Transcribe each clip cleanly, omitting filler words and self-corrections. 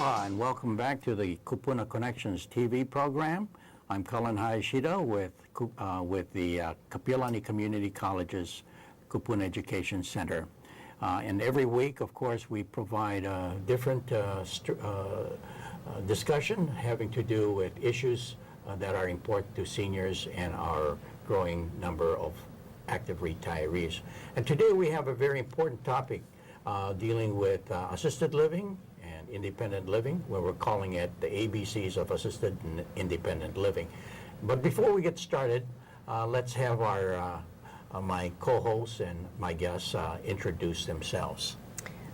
Aloha and welcome back to the Kupuna Connections TV program. I'm Cullen Hayashida with the Kapi'olani Community College's Kupuna Education Center. And every week, of course, we provide a different discussion having to do with issues that are important to seniors and our growing number of active retirees. And today we have a very important topic dealing with assisted living and independent living, where we're calling it the ABCs of assisted and independent living. But before we get started, let's have our my co-hosts and my guests introduce themselves.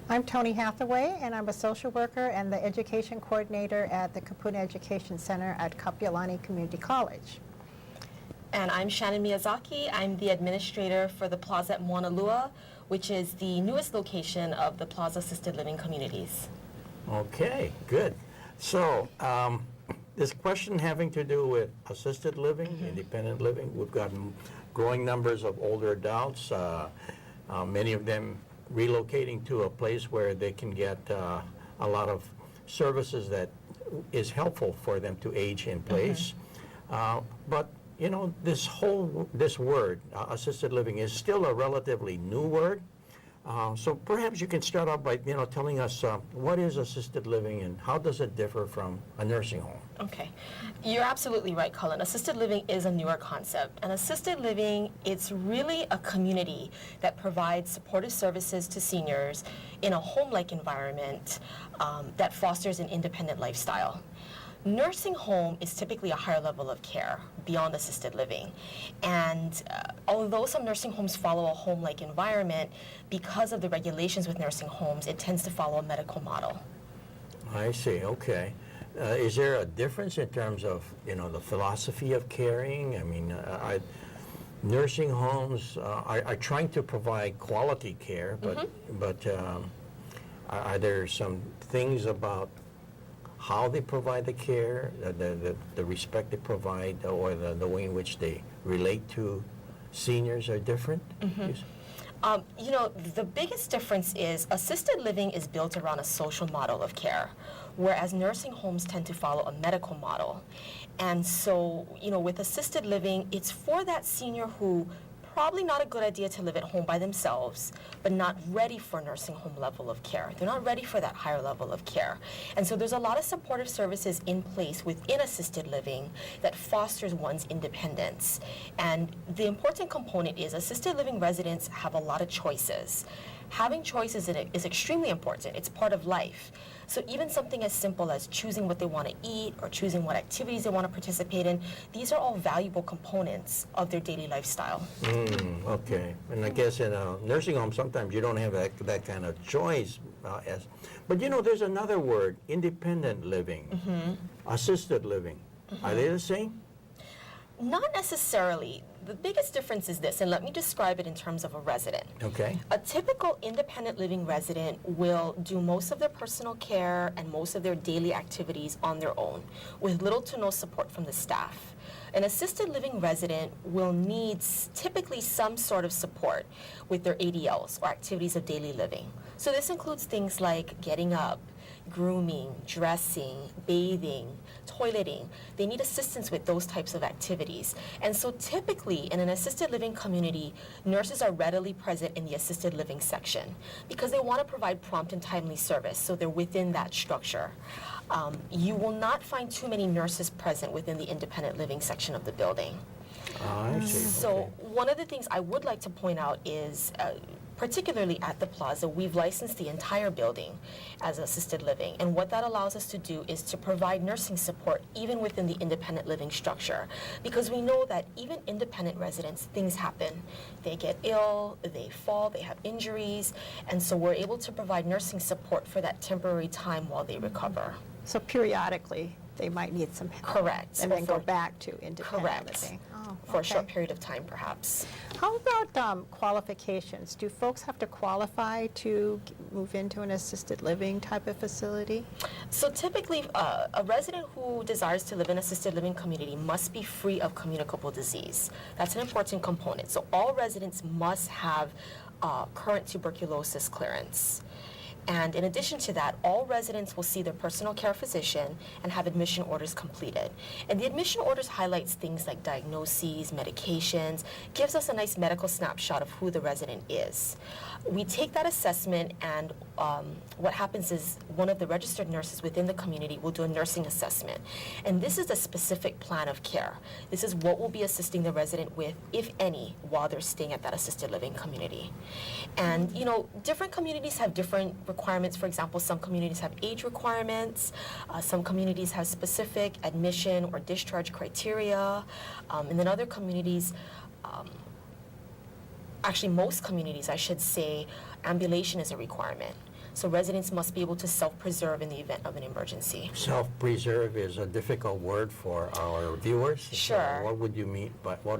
I'm Toni Hathaway, and I'm a social worker and the education coordinator at the Kupuna Education Center at Kapi'olani Community College. And I'm Shannon Miyazaki. I'm the administrator for the Plaza at Moanalua, which is the newest location of the Plaza Assisted Living Communities. Okay, good. So this question having to do with assisted living, independent living, we've got growing numbers of older adults, many of them relocating to a place where they can get a lot of services that is helpful for them to age in place. But you know, this word, assisted living, is still a relatively new word. So perhaps you can start off by telling us what is assisted living and how does it differ from a nursing home? Okay, you're absolutely right, Cullen. Assisted living is a newer concept, and assisted living, it's really a community that provides supportive services to seniors in a home-like environment that fosters an independent lifestyle. Nursing home is typically a higher level of care beyond assisted living. And although some nursing homes follow a home-like environment, because of the regulations with nursing homes, it tends to follow a medical model. I see, okay. Is there a difference in terms of, the philosophy of caring? I mean, nursing homes are trying to provide quality care, but are there some things about how they provide the care, the respect they provide, or the way in which they relate to seniors are different? The biggest difference is assisted living is built around a social model of care, whereas nursing homes tend to follow a medical model. And so, with assisted living, it's for that senior who probably not a good idea to live at home by themselves, but not ready for nursing home level of care. They're not ready for that higher level of care. And so there's a lot of supportive services in place within assisted living that fosters one's independence. And the important component is assisted living residents have a lot of choices. Having choices in it is extremely important. It's part of life. So even something as simple as choosing what they want to eat or choosing what activities they want to participate in, these are all valuable components of their daily lifestyle. Okay. And I guess in a nursing home, sometimes you don't have that kind of choice. But there's another word, independent living, assisted living. Are they the same? Not necessarily. The biggest difference is this, and let me describe it in terms of a resident. Okay. A typical independent living resident will do most of their personal care and most of their daily activities on their own, with little to no support from the staff. An assisted living resident will need typically some sort of support with their ADLs, or activities of daily living. So this includes things like getting up, grooming, dressing, bathing, toileting. They need assistance with those types of activities. And so typically in an assisted living community, nurses are readily present in the assisted living section because they want to provide prompt and timely service, so they're within that structure. You will not find too many nurses present within the independent living section of the building. I see. So one of the things I would like to point out is, particularly at the Plaza, we've licensed the entire building as assisted living. And what that allows us to do is to provide nursing support even within the independent living structure. Because we know that even independent residents, things happen. They get ill, they fall, they have injuries. And so we're able to provide nursing support for that temporary time while they recover. So periodically, they might need some help. Correct. And then go back to independent Correct. living. Oh, For a short period of time, perhaps. How about qualifications? Do folks have to qualify to move into an assisted living type of facility? So typically, a resident who desires to live in an assisted living community must be free of communicable disease. That's an important component. So all residents must have current tuberculosis clearance. And in addition to that, all residents will see their personal care physician and have admission orders completed. And the admission orders highlights things like diagnoses, medications, gives us a nice medical snapshot of who the resident is. We take that assessment, and what happens is one of the registered nurses within the community will do a nursing assessment. And this is a specific plan of care. This is what we'll be assisting the resident with, if any, while they're staying at that assisted living community. And, you know, different communities have different requirements. For example, some communities have age requirements. Some communities have specific admission or discharge criteria. And then other communities, actually most communities, I should say, ambulation is a requirement. So residents must be able to self-preserve in the event of an emergency. Self-preserve is a difficult word for our viewers. Sure. So what do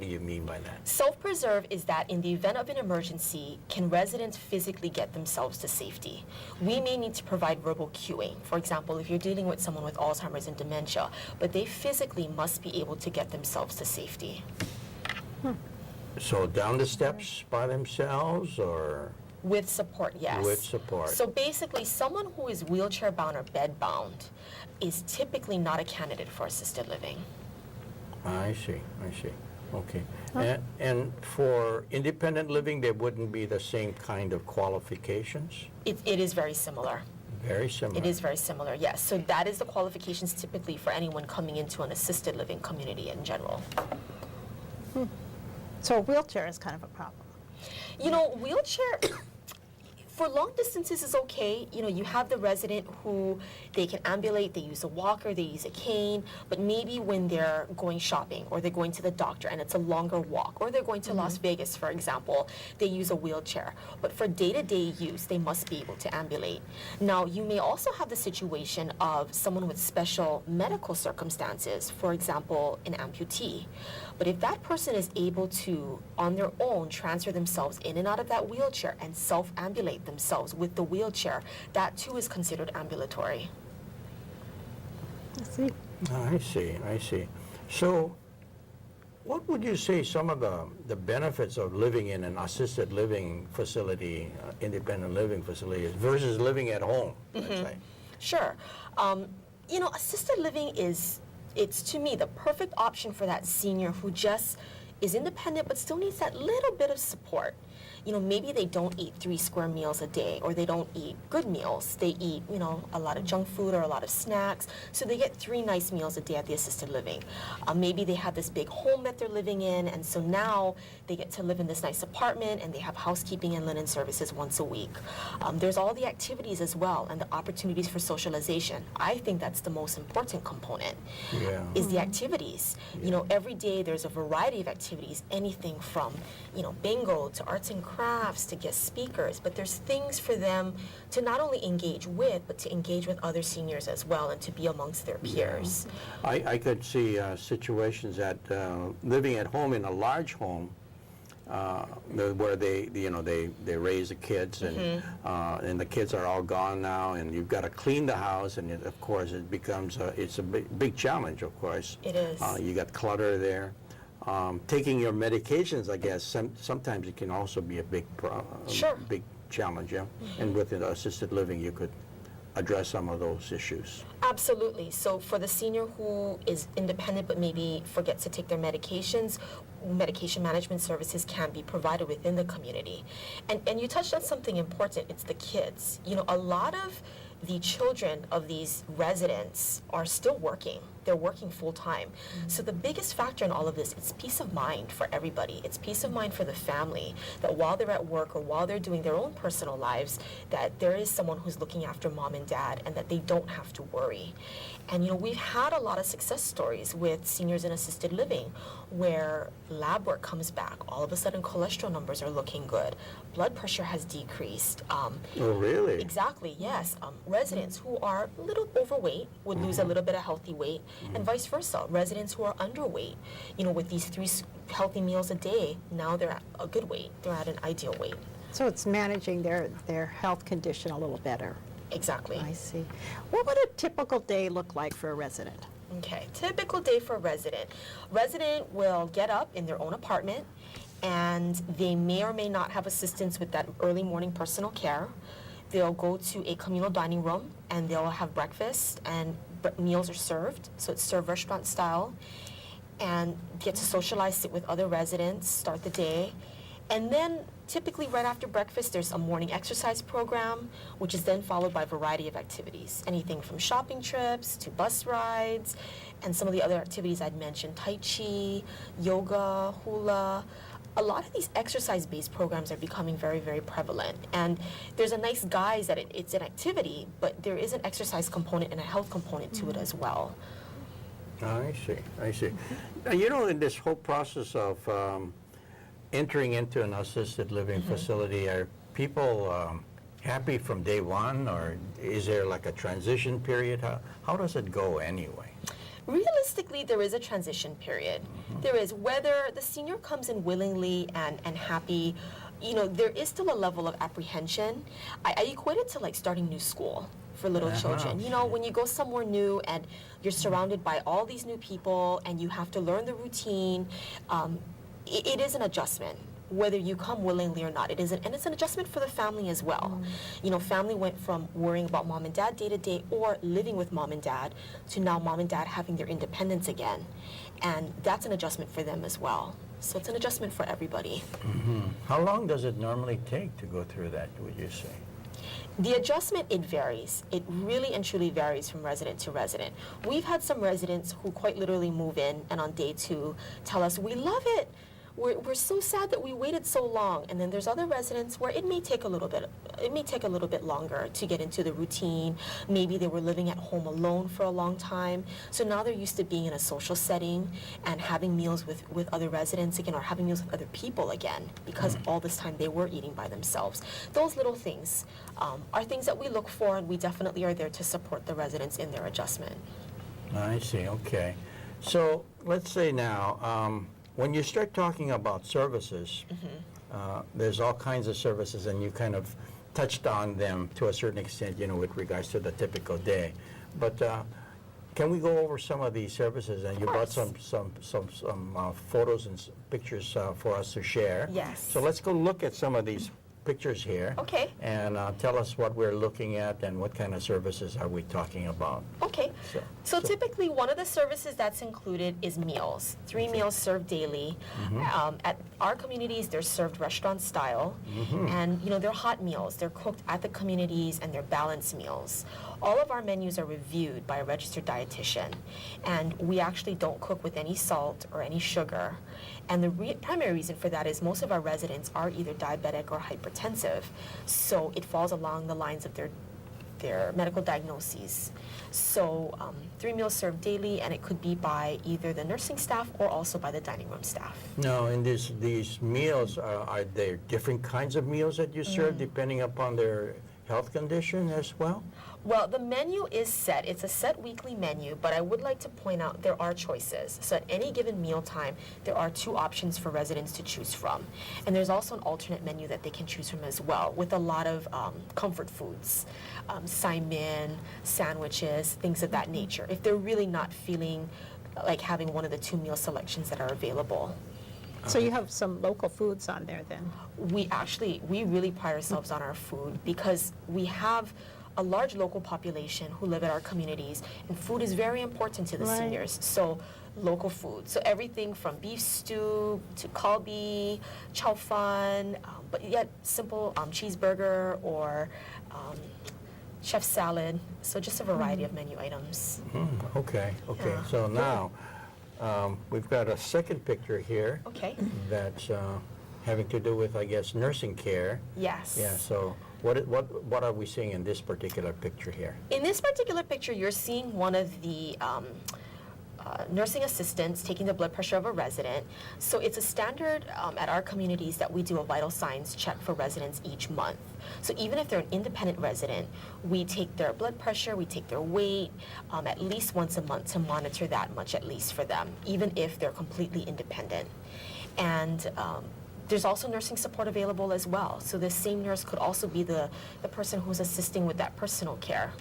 you mean by that? Self-preserve is that in the event of an emergency, can residents physically get themselves to safety? We may need to provide verbal cueing. For example, if you're dealing with someone with Alzheimer's and dementia, but they physically must be able to get themselves to safety. So down the steps by themselves, or? With support, yes. With support. So basically, someone who is wheelchair-bound or bed-bound is typically not a candidate for assisted living. I see. Okay. And for independent living, there wouldn't be the same kind of qualifications? It is very similar. Very similar. It is very similar, yes. So that is the qualifications typically for anyone coming into an assisted living community in general. So a wheelchair is kind of a problem. You know, wheelchair, for long distances is okay. You know, you have the resident who they can ambulate, they use a walker, they use a cane, but maybe when they're going shopping or they're going to the doctor and it's a longer walk, or they're going to Las Vegas, for example, they use a wheelchair. But for day-to-day use, they must be able to ambulate. Now, you may also have the situation of someone with special medical circumstances, for example, an amputee. But if that person is able to, on their own, transfer themselves in and out of that wheelchair and self-ambulate themselves with the wheelchair, that too is considered ambulatory. I see. I see. So what would you say some of the benefits of living in an assisted living facility, independent living facility, versus living at home, let's say? Sure. You know, assisted living it's to me the perfect option for that senior who just is independent but still needs that little bit of support. You know, maybe they don't eat 3 square meals a day, or they don't eat good meals. They eat, you know, a lot of junk food or a lot of snacks. So they get 3 nice meals a day at the assisted living. Maybe they have this big home that they're living in, and so now they get to live in this nice apartment, and they have housekeeping and linen services once a week. There's all the activities as well, and the opportunities for socialization. I think that's the most important component, is the activities. You know, every day there's a variety of activities, anything from, you know, bingo to arts and crafts to guest speakers, but there's things for them to not only engage with, but to engage with other seniors as well, and to be amongst their peers. I could see situations that living at home in a large home, where they raise the kids, and the kids are all gone now, and you've got to clean the house, and of course it becomes it's a big challenge. Of course, it is. You got clutter there. Taking your medications, I guess, sometimes it can also be a big big challenge, yeah? And with the assisted living, you could address some of those issues. Absolutely. So for the senior who is independent but maybe forgets to take their medications, medication management services can be provided within the community. And you touched on something important. It's the kids. You know, a lot of the children of these residents are still working. They're working full-time. So the biggest factor in all of this is peace of mind for everybody. It's peace of mind for the family, that while they're at work or while they're doing their own personal lives, that there is someone who's looking after mom and dad, and that they don't have to worry. And you know, we've had a lot of success stories with seniors in assisted living where lab work comes back. All of a sudden, cholesterol numbers are looking good. Blood pressure has decreased. Oh, really? Exactly, yes. Residents who are a little overweight would lose a little bit of healthy weight, and vice versa. Residents who are underweight, you know, with these 3 healthy meals a day, now they're at a good weight. They're at an ideal weight. So it's managing their health condition a little better. Exactly. I see. What would a typical day look like for a resident? Okay, typical day for a resident. Resident will get up in their own apartment, and they may or may not have assistance with that early morning personal care. they'll go to a communal dining room and they'll have breakfast and meals are served. So it's served restaurant style, and get to socialize, sit with other residents, start the day. And then typically right after breakfast, there's a morning exercise program, which is then followed by a variety of activities. Anything from shopping trips to bus rides, and some of the other activities I'd mentioned, Tai Chi, yoga, hula. A lot of these exercise-based programs are becoming very, very prevalent. And there's a nice guise that it's an activity, but there is an exercise component and a health component to it as well. I see, I see. You know, in this whole process of entering into an assisted living facility, are people happy from day one, or is there like a transition period? How does it go anyway? Realistically, there is a transition period. There is, whether the senior comes in willingly and happy, you know, there is still a level of apprehension. I equate it to like starting new school for little children. You know, when you go somewhere new and you're surrounded by all these new people and you have to learn the routine, it is an adjustment, whether you come willingly or not. And it's an adjustment for the family as well. You know, family went from worrying about mom and dad day to day or living with mom and dad to now mom and dad having their independence again. And that's an adjustment for them as well. So it's an adjustment for everybody. How long does it normally take to go through that, would you say? The adjustment, it varies. It really and truly varies from resident to resident. We've had some residents who quite literally move in and on day 2 tell us, we love it. We're so sad that we waited so long. And then there's other residents where it may take a little bit longer to get into the routine. Maybe they were living at home alone for a long time. So now they're used to being in a social setting and having meals with other residents again, or having meals with other people again, because all this time they were eating by themselves. Those little things are things that we look for, and we definitely are there to support the residents in their adjustment. I see, okay. So let's say now, when you start talking about services, there's all kinds of services, and you kind of touched on them to a certain extent, you know, with regards to the typical day. But can we go over some of these services? And you brought some photos and pictures for us to share. Yes. So let's go look at some of these pictures here. Okay. And tell us what we're looking at and what kind of services are we talking about. Okay. So typically one of the services that's included is meals. 3 meals served daily. At our communities, they're served restaurant style. And, you know, they're hot meals. They're cooked at the communities, and they're balanced meals. All of our menus are reviewed by a registered dietitian. And we actually don't cook with any salt or any sugar. And the primary reason for that is most of our residents are either diabetic or hypertensive. So it falls along the lines of their medical diagnoses. So 3 meals served daily, and it could be by either the nursing staff or also by the dining room staff. Now, in these meals, are there different kinds of meals that you serve depending upon their health condition as well? Well, the menu is set. It's a set weekly menu, but I would like to point out there are choices. So at any given mealtime, there are 2 options for residents to choose from. And there's also an alternate menu that they can choose from as well, with a lot of comfort foods, Simon, sandwiches, things of that nature, if they're really not feeling like having one of the 2 meal selections that are available. So you have some local foods on there then? We really pride ourselves on our food, because we have a large local population who live at our communities, and food is very important to the seniors. So local food. So everything from beef stew to kalbi, chow fan, but yet simple cheeseburger or chef salad. So just a variety of menu items. Okay. Yeah. So now, we've got a second picture here. Okay. That's having to do with, I guess, nursing care. Yes. Yeah, so what are we seeing in this particular picture here? In this particular picture, you're seeing one of the nursing assistants taking the blood pressure of a resident. So it's a standard at our communities that we do a vital signs check for residents each month. So even if they're an independent resident, we take their blood pressure, we take their weight at least once a month to monitor that much at least for them, even if they're completely independent. And there's also nursing support available as well. So this same nurse could also be the person who's assisting with that personal care.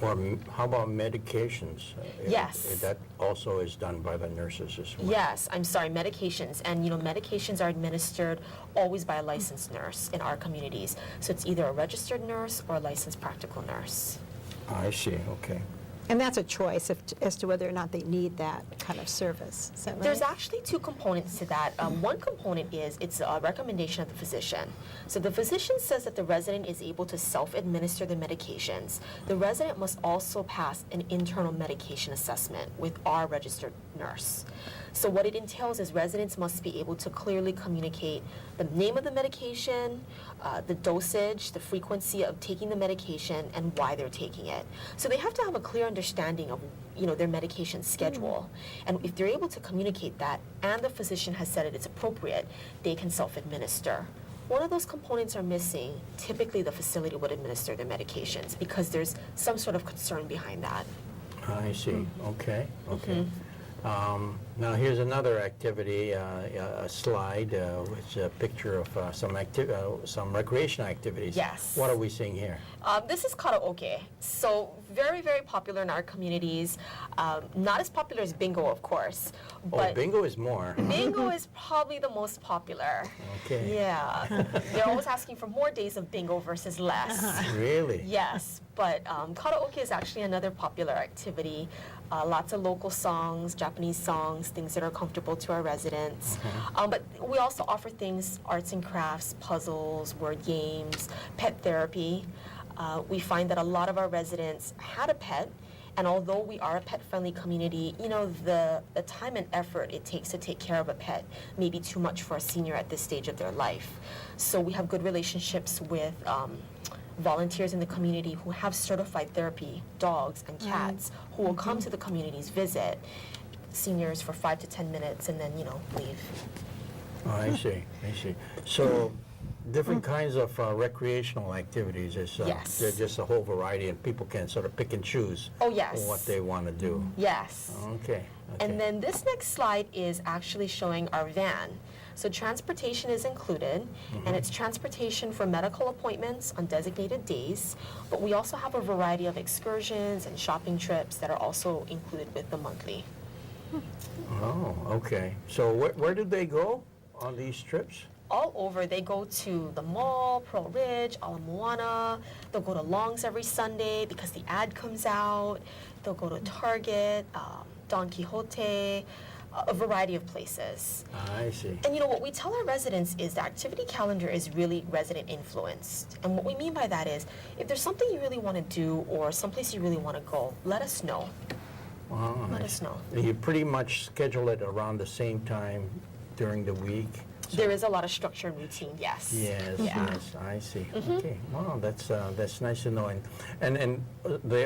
Or how about medications? Yes. That also is done by the nurses as well. Yes, I'm sorry, medications. And medications are administered always by a licensed nurse in our communities. So it's either a registered nurse or a licensed practical nurse. I see, okay. And that's a choice as to whether or not they need that kind of service. Is that right? There's actually two components to that. One component is it's a recommendation of the physician. So the physician says that the resident is able to self-administer the medications. The resident must also pass an internal medication assessment with our registered nurse. So what it entails is residents must be able to clearly communicate the name of the medication, the dosage, the frequency of taking the medication, and why they're taking it. So they have to have a clear understanding of their medication schedule. And if they're able to communicate that and the physician has said it is appropriate, they can self-administer. One of those components are missing. Typically the facility would administer their medications because there's some sort of concern behind that. I see, okay, okay. Now here's another activity, a slide, which is a picture of some recreational activities. Yes. What are we seeing here? This is karaoke. So very, very popular in our communities. Not as popular as bingo, of course. But bingo is more. bingo is probably the most popular. Okay. Yeah. They're always asking for more days of bingo versus less. Really? Yes, but karaoke is actually another popular activity. Lots of local songs, Japanese songs, things that are comfortable to our residents. But we also offer things, arts and crafts, puzzles, word games, pet therapy. We find that a lot of our residents had a pet, and although we are a pet-friendly community, the time and effort it takes to take care of a pet may be too much for a senior at this stage of their life. So we have good relationships with volunteers in the community who have certified therapy dogs and cats who will come to the community's visit, seniors for 5 to 10 minutes, and then, leave. Oh, I see, I see. So different kinds of recreational activities is Yes. there's just a whole variety, and people can sort of pick and choose Oh, yes. what they want to do. Yes. Okay. And then this next slide is actually showing our van. So transportation is included, and it's transportation for medical appointments on designated days, but we also have a variety of excursions and shopping trips that are also included with the monthly. Oh, okay. So where do they go on these trips? All over, they go to the mall, Pearl Ridge, Ala Moana. They'll go to Long's every Sunday because the ad comes out. They'll go to Target, Don Quixote, a variety of places. I see. And what we tell our residents is the activity calendar is really resident influenced. And what we mean by that is, if there's something you really want to do or someplace you really want to go, let us know. Oh, Let I us see. know. You pretty much schedule it around the same time during the week? There is a lot of structure and routine, yes. Yes, Yeah. yes, I see. Okay, wow, that's nice to know. And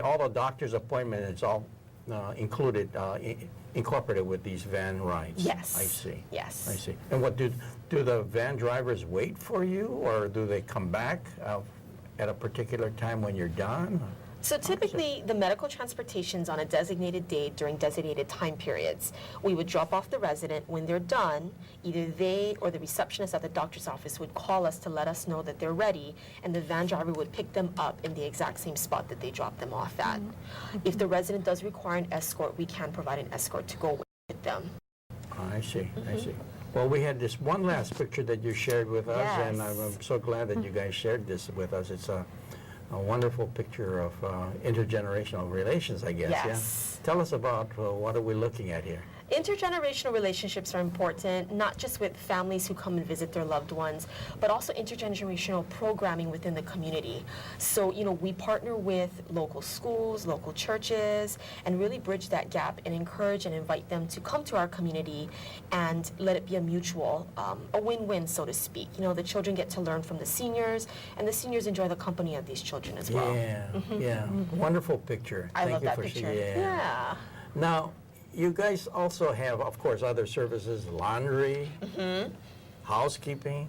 all the doctor's appointment, it's all included, incorporated with these van rides. Yes. I see. Yes. I see. And what do the van drivers wait for you, or do they come back at a particular time when you're done? So typically, the medical transportation's on a designated day during designated time periods. We would drop off the resident. When they're done, either they or the receptionist at the doctor's office would call us to let us know that they're ready, and the van driver would pick them up in the exact same spot that they dropped them off at. If the resident does require an escort, we can provide an escort to go with them. I see, I see. Well, we had this one last picture that you shared with us, and Yes. I'm so glad that you guys shared this with us. It's a wonderful picture of intergenerational relations, I guess. Yes. Yeah? Tell us about what are we looking at here? Intergenerational relationships are important, not just with families who come and visit their loved ones, but also intergenerational programming within the community. So, we partner with local schools, local churches, and really bridge that gap and encourage and invite them to come to our community and let it be a mutual, a win-win, so to speak. The children get to learn from the seniors, and the seniors enjoy the company of these children as well. Yeah, yeah. Wonderful picture. I Thank love you that for picture. Yeah. Now, you guys also have, of course, other services, laundry, housekeeping.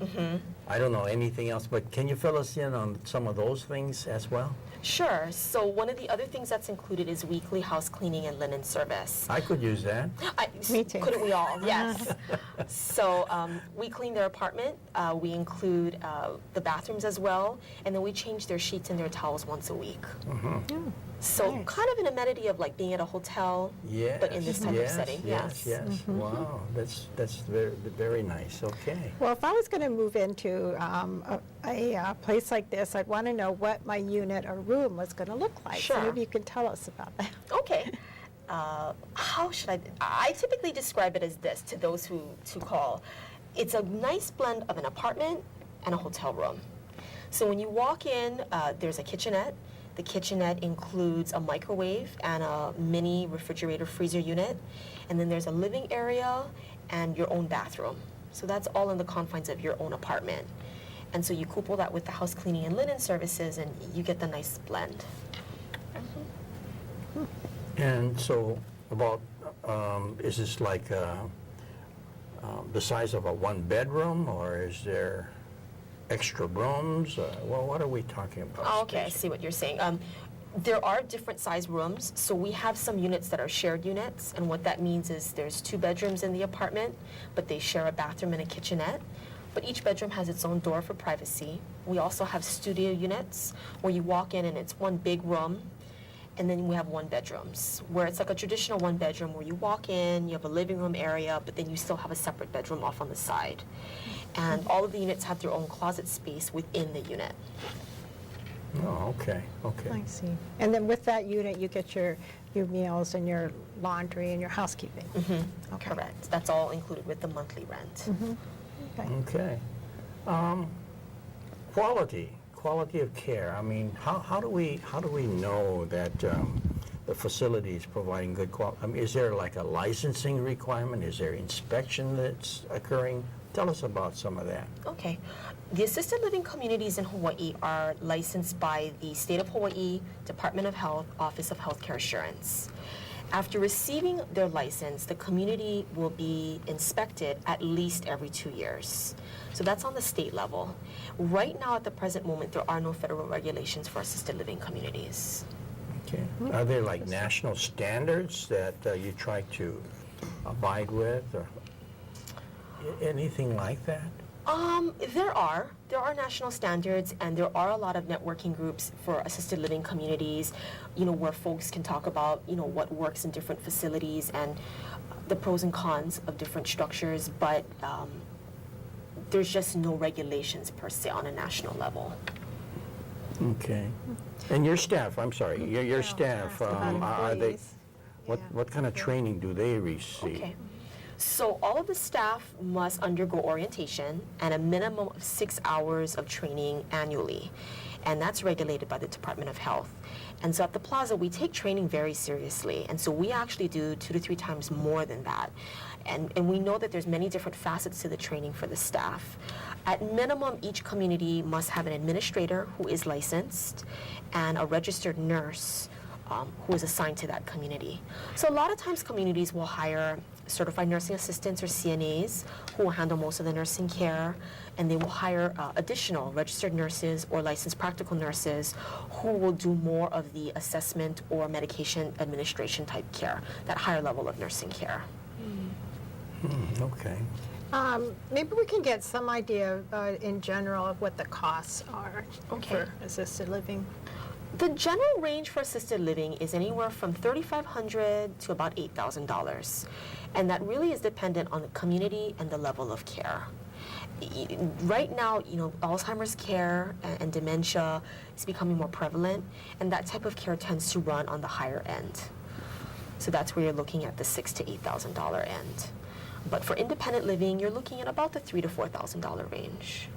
I don't know anything else, but can you fill us in on some of those things as well? Sure. So one of the other things that's included is weekly house cleaning and linen service. I could use that. Me too. Couldn't we all? Yes. So we clean their apartment. We include the bathrooms as well, and then we change their sheets and their towels once a week. So Nice. kind of an amenity of like being at a hotel, Yes. but in this type yes, of setting. Yes, yes. Wow, that's very, very nice. Okay. Well, if I was going to move into a place like this, I'd want to know what my unit or room was going to look like. Sure. So maybe you could tell us about that. Okay. How should I typically describe it as this to those who call. It's a nice blend of an apartment and a hotel room. So when you walk in, there's a kitchenette. The kitchenette includes a microwave and a mini refrigerator freezer unit. And then there's a living area and your own bathroom. So that's all in the confines of your own apartment. And so you couple that with the house cleaning and linen services and you get the nice blend. And so about, is this like the size of a one-bedroom, or is there extra rooms? Well, what are we talking about? Oh, okay, I see what you're saying. There are different size rooms, so we have some units that are shared units, and what that means is there's 2 bedrooms in the apartment, but they share a bathroom and a kitchenette. But each bedroom has its own door for privacy. We also have studio units where you walk in and it's one big room, and then we have 1 bedrooms, where it's like a traditional 1 bedroom where you walk in, you have a living room area, but then you still have a separate bedroom off on the side. And all of the units have their own closet space within the unit. Oh, okay, okay. I see. And then with that unit, you get your meals and your laundry and your housekeeping. Okay. Correct. That's all included with the monthly rent. Okay. Okay. Quality of care. I mean, how do we know that the facility is providing good quality? I mean, is there like a licensing requirement? Is there inspection that's occurring? Tell us about some of that. Okay. The assisted living communities in Hawaii are licensed by the State of Hawaii Department of Health, Office of Healthcare Assurance. After receiving their license, the community will be inspected at least every 2 years. So that's on the state level. Right now, at the present moment, there are no federal regulations for assisted living communities. Okay. Are there like national standards that you try to abide with, or anything like that? There are national standards, and there are a lot of networking groups for assisted living communities, where folks can talk about, what works in different facilities and the pros and cons of different structures, but there's just no regulations per se on a national level. Okay. And your staff, I'm sorry, your staff, are they, what kind of training do they receive? Okay. So all of the staff must undergo orientation and a minimum of 6 hours of training annually. And that's regulated by the Department of Health. And so at the plaza, we take training very seriously. And so we actually do 2 to 3 times more than that. And we know that there's many different facets to the training for the staff. At minimum, each community must have an administrator who is licensed and a registered nurse who is assigned to that community. So a lot of times communities will hire certified nursing assistants or CNAs who will handle most of the nursing care, and they will hire additional registered nurses or licensed practical nurses who will do more of the assessment or medication administration type care, that higher level of nursing care. Okay. Maybe we can get some idea in general of what the costs are Okay. for assisted living. The general range for assisted living is anywhere from $3,500 to about $8,000. And that really is dependent on the community and the level of care. Right now, Alzheimer's care and dementia is becoming more prevalent, and that type of care tends to run on the higher end. So that's where you're looking at the $6,000 to $8,000 end. But for independent living, you're looking at about the $3,000 to $4,000 range.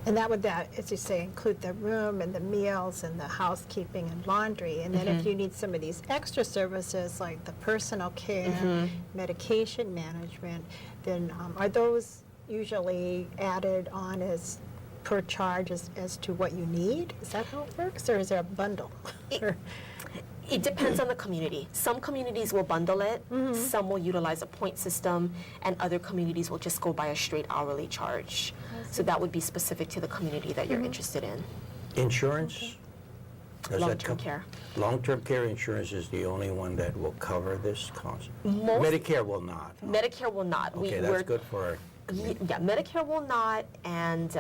And that would, as you say, include the room and the meals and the housekeeping and laundry. And then if you need some of these extra services like the personal care, medication management, then are those usually added on as per charge as to what you need? Is that how it works, or is there a bundle? It depends on the community. Some communities will bundle it, some will utilize a point system, and other communities will just go by a straight hourly charge. So that would be specific to the community that you're interested in. Insurance? Does that Long-term care. Long-term care insurance is the only one that will cover this cost? Most- Medicare will not. Medicare will not. Okay, that's good for... Yeah, Medicare will not, and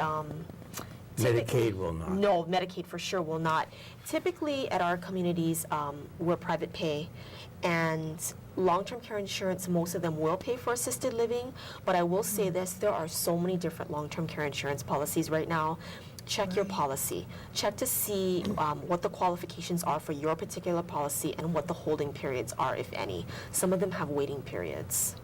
Typically- Medicaid will not. No, Medicaid for sure will not. Typically, at our communities, we're private pay, and long-term care insurance, most of them will pay for assisted living, but I will say this, there are so many different long-term care insurance policies right now. Check your policy. Check to see what the qualifications are for your particular policy and what the holding periods are, if any. Some of them have waiting periods.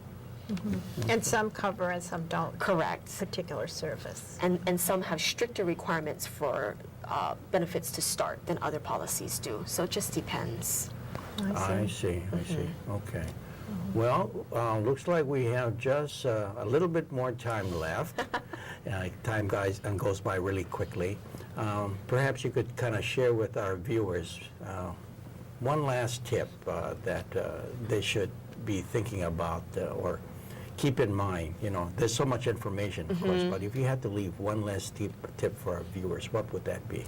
And some cover and some don't. Correct. Particular service. And some have stricter requirements for benefits to start than other policies do. So it just depends. I see. Okay. Well, looks like we have just a little bit more time left. Time goes by really quickly. Perhaps you could kind of share with our viewers one last tip that they should be thinking about or keep in mind. You know, there's so much information, of course, but if you had to leave one last tip for our viewers, what would that be?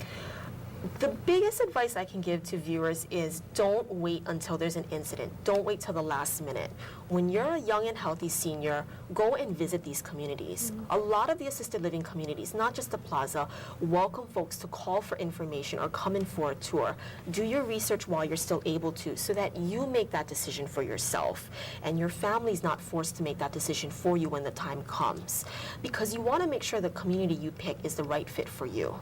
The biggest advice I can give to viewers is don't wait until there's an incident. Don't wait till the last minute. When you're a young and healthy senior, go and visit these communities. A lot of the assisted living communities, not just the plaza, welcome folks to call for information or come in for a tour. Do your research while you're still able to so that you make that decision for yourself and your family's not forced to make that decision for you when the time comes. Because you want to make sure the community you pick is the right fit for you.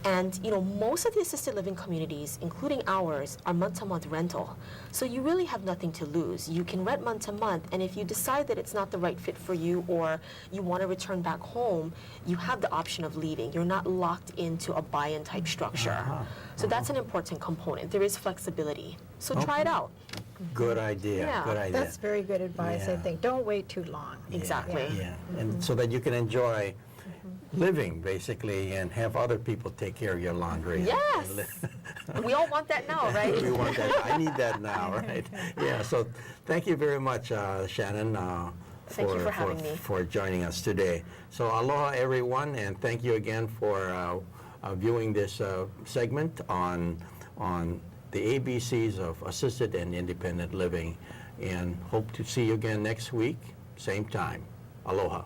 And, you know, most of the assisted living communities, including ours, are month-to-month rental. So you really have nothing to lose. You can rent month-to-month, and if you decide that it's not the right fit for you or you want to return back home, you have the option of leaving. You're not locked into a buy-in type structure. So that's an important component. There is flexibility. So try it out. Good idea. Yeah, Good idea. That's very good advice, I Yeah. think. Don't wait too long. Exactly. Yeah, and so that you can enjoy living, basically, and have other people take care of your laundry. Yes. We all want that now, right? We want that. I need that now, right? Yeah, so thank you very much, Shannon, Thank you for having me. for joining us today. So aloha, everyone, and thank you again for viewing this segment on the ABCs of assisted and independent living, and hope to see you again next week, same time. Aloha.